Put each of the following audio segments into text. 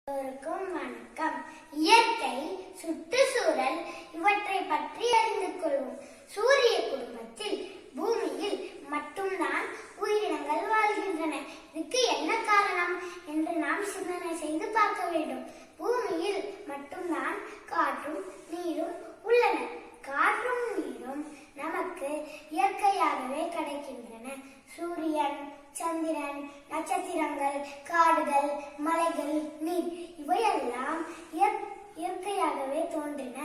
வணக்கம். இயற்கை, சுற்றுச்சூழல் இவற்றை பற்றி அறிந்து கொள்வோம். சூரிய குடும்பத்தில் பூமியில் மட்டும்தான் உயிரினங்கள் வாழ்கின்றன. இதுக்கு என்ன காரணம் என்று நாம் சிந்தனை செய்து பார்க்க வேண்டும். பூமியில் மட்டும்தான் காற்றும் நீரும் உள்ளன. காற்றும் நீரும் நமக்கு இயற்கையாகவே கிடைக்கின்றன. சூரியன், சந்திரன், நட்சத்திரங்கள், காடுகள், மலைகள், நீர் இவையெல்லாம் இயற்கையாகவே தோன்றின.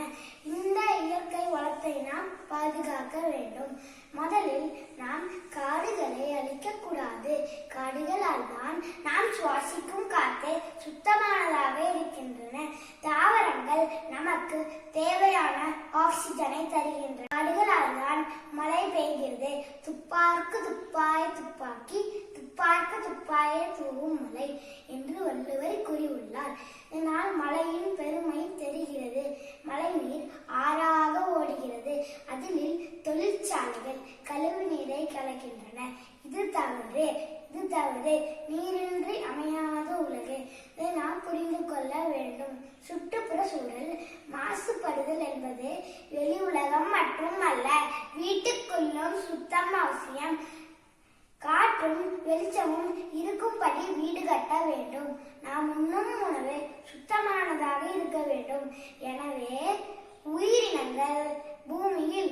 இந்த இயற்கை வளத்தை நாம் பாதுகாக்க வேண்டும். முதலில் நாம் காடுகளை அழிக்கக்கூடாது. காடுகளால் தான் நாம் சுவாசிக்கும் காற்று சுத்தமானதாக இருக்கின்றன. தாவரங்கள் நமக்கு தேவையான ஆக்சிஜனை தருகின்றன. காடுகளால் தான் மழை பெய்கிறது. துப்பார்க்கு துப்பாய துப்பாக்கி, துப்பார்க்கு துப்பாய தூவும் மழை என்று வள்ளுவர் கூறியுள்ளார். இதனால் மழையின் பெருமை தெரிகிறது. மழை நீர் ஆறாக ஓடுகிறது. அதில் தொழிற்சாலைகள் கழிவு நீரை கலக்கின்றன. இது தவறு. நீரின்றி அமையாத உலகு. இதை நாம் புரிந்து கொள்ள வேண்டும். சுற்றுப்புற சூழல் மாசுபடுதல் என்பது வெளி உலகம் மட்டுமல்ல, வீட்டுக்குள்ளும் சுத்தம் அவசியம். காற்றும் வெளிச்சமும் இருக்கும்படி வீடு கட்ட வேண்டும். நாம் உண்ணும் உணவு சுத்தமானதாக இருக்க வேண்டும். எனவே உயிரினங்கள் பூமியில்